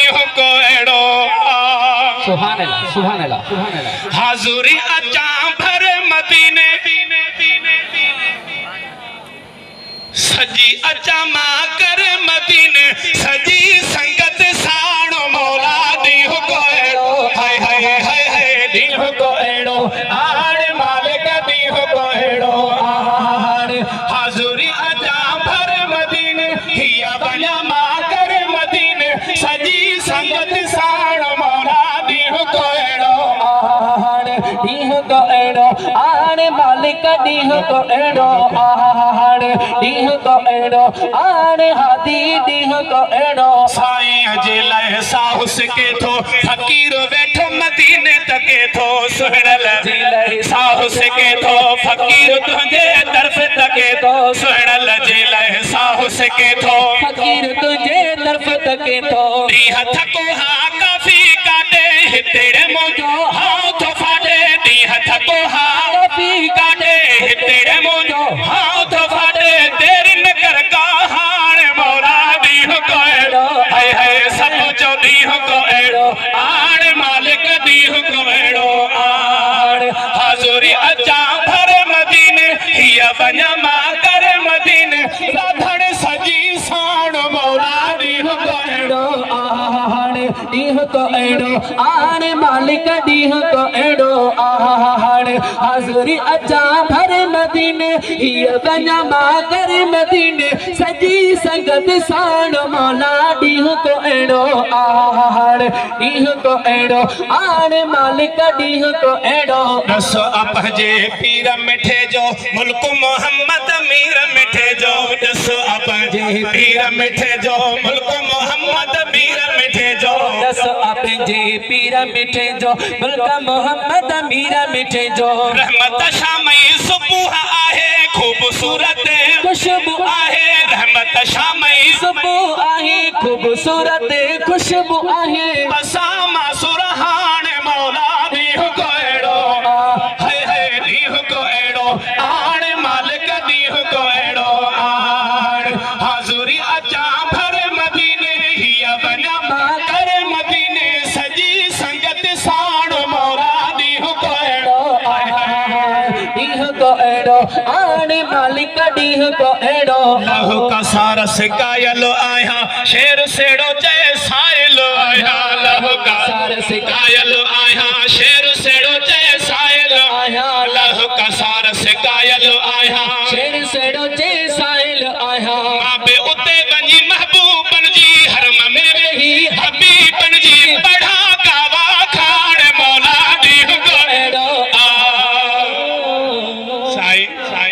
दीहु को एड़ो सुभान अल्लाह सुभान अल्लाह सुभान अल्लाह हाज़ुरी अचा भर मदीने सजी अचा मां कर मदीने सजी संगत साणो मौला दीहु को एड़ो हाय हाय हाय हाय दीहु को एड़ो आड़ मालिक दीहु को एड़ो आड़ हाज़ुरी अचा भर मदीने हिया बना मां कर मदीने सजी संगत साणो मौला दीहु को एड़ो आड़ दीहु को एड़ो आड़ मालिक दीहु को एड़ो आड़ दीहु को एड़ो आड़ हादी दीहु को एड़ो साईं जे लाइ साहुस के थो फकीर वेठो मदीने तके थो सुहिणल जे लाइ साहुस के थो फकीर तुंहिंजे तरफ़ तके थो सुहिणल जे लाइ साहुस के थो फकीर तुझे तरफ तके तो ॾींहं थको हा काफ़ी काटे हितेड़े मुंहिंजो हाथ फाटे ॾींहं थको हा काफी काटे हितेड़े मुंहिंजो हाथ फाटे देरि न कर का हाणे मौला दीहु को एड़ो हाय हाय सब जो दीहु को एड़ो आड़ मालिक दीहु को एड़ो आड़ हाज़ुरी अचा भर मदीने हिया वञा मां कर मदीने राधड़ सजी साण मौला दीहु को एड़ो आड़ दीहु को एड़ो आड़ मालिक दीहु को एड़ो आड़ हाज़ुरी अचा भर मदीने हिया वञा मां कर मदीने सजी संगत साण मौला दीहु को एड़ो आड़ दीहु को एड़ो आड़ मालिक दीहु को एड़ो रस अपजे पीर मिठे जो मुल्क मोहम्मद मीर मिठे जो रस अपजे पीर मिठे जो मुल्क मोहम्मद मीर मिठे जो दस अपजे पीर मिठे जो मुल्क मोहम्मद मीर मिठे जो रहमत शामई सुबह आहे खूबसूरत खुशबू आहे रहमत शामई सुबह आहे खूबसूरत खुशबू आहे बसा मासुरहान मौला दीहु को एड़ो हाय हाय दीहु को एड़ो आड़ मालिक दीहु को एड़ो आड़ हाज़ुरी अचा भर मदीने हिया बना मां कर मदीने सजी संगत साण मौला दीहु को एड़ो हाय हाय दीहु को एड़ो आड़ मालिक दीहु को एड़ो लहू का सारस कायल आया शेर सेड़ो जय साइल आया लहू का सारस कायल आया शेर